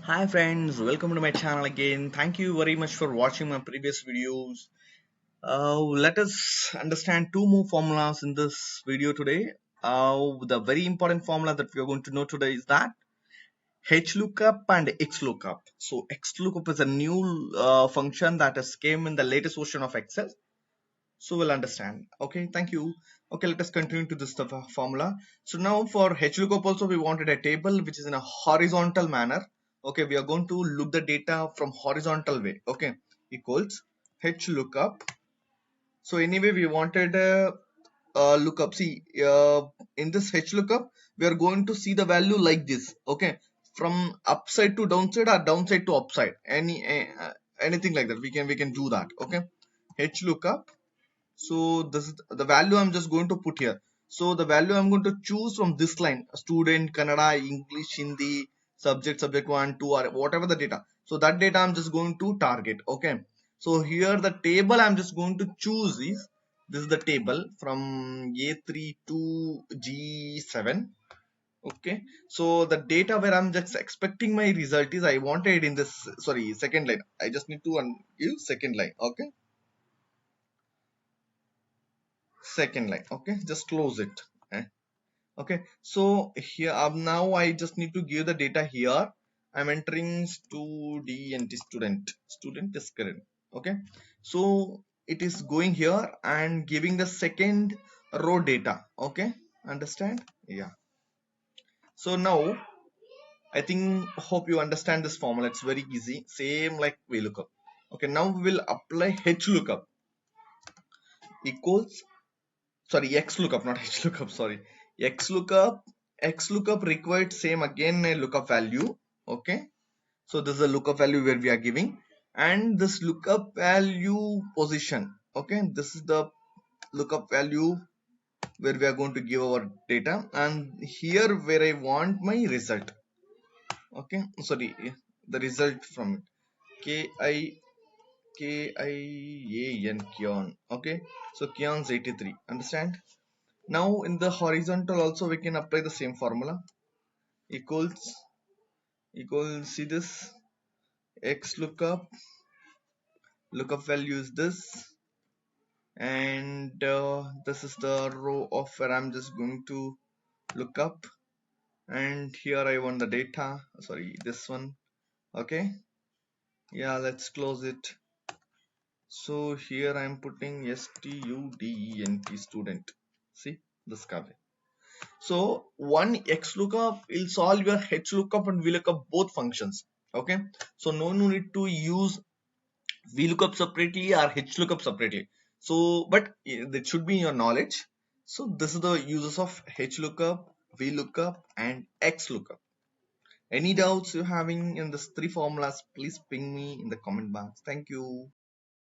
Hi friends, welcome to my channel again. Thank you very much for watching my previous videos. Let us understand two more formulas in this video today. The very important formula that we are going to know today is that hlookup and xlookup. So xlookup is a new function that has came in the latest version of Excel. So we'll understand. Okay, thank you. Okay, let us continue to this formula. So now for hlookup also we wanted a table which is in a horizontal manner. Okay, we are going to look the data from horizontal way. Okay, equals hlookup. So anyway, we wanted a lookup. See, in this hlookup, we are going to see the value like this. Okay, from upside to downside or downside to upside. Anything like that. We can do that. Okay, hlookup. So this is the value I'm just going to put here. So the value I'm going to choose from this line: student, Kannada, English, Hindi, subject 1, 2, or whatever the data. So that data I'm just going to target. Okay. So here the table I'm just going to choose is this is the table from A3 to G7. Okay. So the data where I'm just expecting my result is I wanted in this, sorry, second line. I just need to give second line. Okay. Second line. Okay, just close it. eh. Okay, so here now I just need to give the data here. I'm entering student is current. Okay, so it is going here and giving the second row data. Okay, understand? Yeah. So now I think hope you understand this formula. It's very easy, same like VLOOKUP. Okay, now we will apply hlookup equals, sorry, xlookup, not hlookup, sorry, xlookup. Xlookup required same again a lookup value. Okay, so this is a lookup value where we are giving, and this lookup value position. Okay, this is the lookup value where we are going to give our data, and here where I want my result. Okay, sorry, the result from it. Kian Kion. Okay, so Kion's 83, understand? Now in the horizontal also we can apply the same formula. Equals see this x lookup value is this, and this is the row of where I'm just going to look up, and here I want the data, sorry, this one. Okay, yeah, let's close it. So here I'm putting student. See this cover. So one xlookup will solve your hlookup and vlookup both functions. Okay, so no need to use vlookup separately or hlookup separately. So but that should be in your knowledge. So this is the uses of hlookup, vlookup, and xlookup. Any doubts you're having in these three formulas, please ping me in the comment box. Thank you.